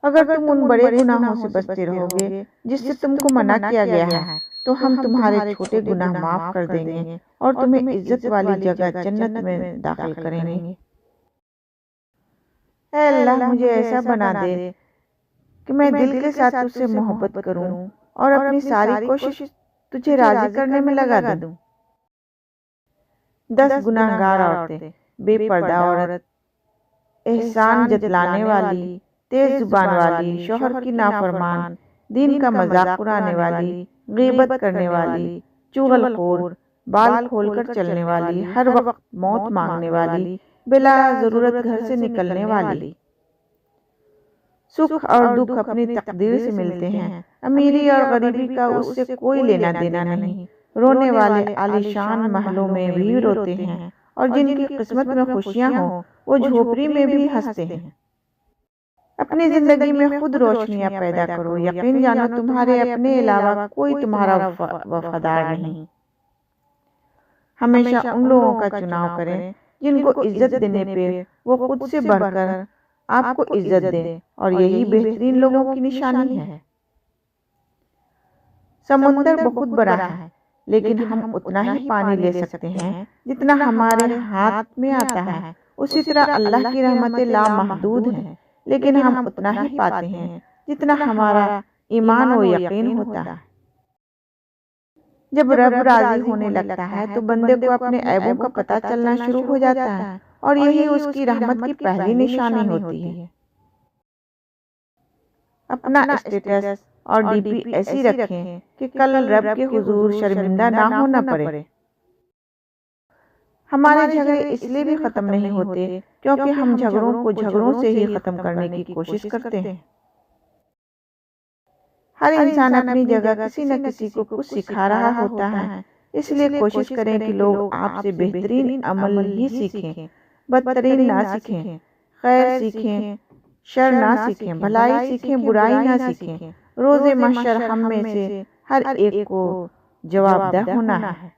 اگر تم ان بڑے گناہوں سے بچتے رہو گے جس سے تم کو منع کیا گیا ہے تو ہم تمہارے چھوٹے گناہ معاف کر دیں گے اور تمہیں عزت والی جگہ جنت میں داخل کریں گے۔ اے اللہ، مجھے ایسا بنا دے کہ میں دل کے ساتھ تجھ سے محبت کروں اور اپنی ساری کوشش تجھے راضی کرنے میں لگا دوں۔ 10 گناہ گار عورتیں، بے پردہ عورت، احسان جتلانے والی، تیز زبان والی، شوہر کی نافرمان، دین کا مذاق اڑانے والی، غیبت کرنے والی، چغل خور، بال کھول کر چلنے والی، ہر وقت موت مانگنے والی، بلا ضرورت گھر سے نکلنے والی۔ سکھ اور دکھ اپنی تقدیر سے ملتے ہیں، امیری اور غریبی کا اس سے کوئی لینا دینا نہیں۔ رونے والے عالیشان محلوں میں بھی روتے ہیں اور جن کی قسمت میں خوشیاں ہوں وہ جھوپڑی میں بھی ہنستے ہیں۔ اپنی زندگی میں خود روشنیاں پیدا کرو، یقین جانو تمہارے اپنے علاوہ کوئی تمہارا وفادار نہیں۔ ہمیشہ ان لوگوں کا چناؤ کریں جن کو عزت دینے پہ وہ خود سے بڑھ کر آپ کو عزت دیں، اور یہی بہترین لوگوں کی نشانی ہے۔ سمندر بہت بڑا ہے لیکن ہم اتنا ہی پانی لے سکتے ہیں جتنا ہمارے ہاتھ میں آتا ہے، اسی طرح اللہ کی رحمتیں لامحدود ہیں لیکن ہم اتنا ہی پاتے ہیں جتنا ہمارا ایمان و یقین ہوتا ہے۔ جب رب راضی ہونے لگتا ہے تو بندے کو اپنے عیبوں کا پتہ چلنا شروع ہو جاتا ہے اور یہی اس کی رحمت کی پہلی نشانی ہوتی ہے۔ اپنا اسٹیٹس اور ڈی پی ایسی رکھیں کہ کل رب کے حضور شرمندہ نہ ہونا پڑے۔ ہمارے جھگڑے اس لیے بھی ختم نہیں ہوتے کیونکہ ہم جھگڑوں کو جھگڑوں سے ہی ختم کرنے کی کوشش کرتے ہیں۔ ہر انسان اپنی جگہ کسی نہ کسی کو کچھ سکھا رہا ہوتا ہے، اس لیے کوشش کریں کہ لوگ آپ سے بہترین عمل ہی سیکھیں، بدترین نہ سیکھیں، خیر سیکھیں، شر نہ سیکھیں، بھلائی سیکھیں، برائی نہ سیکھیں۔ روز محشر ہم میں سے ہر ایک کو جواب دہ ہونا ہے۔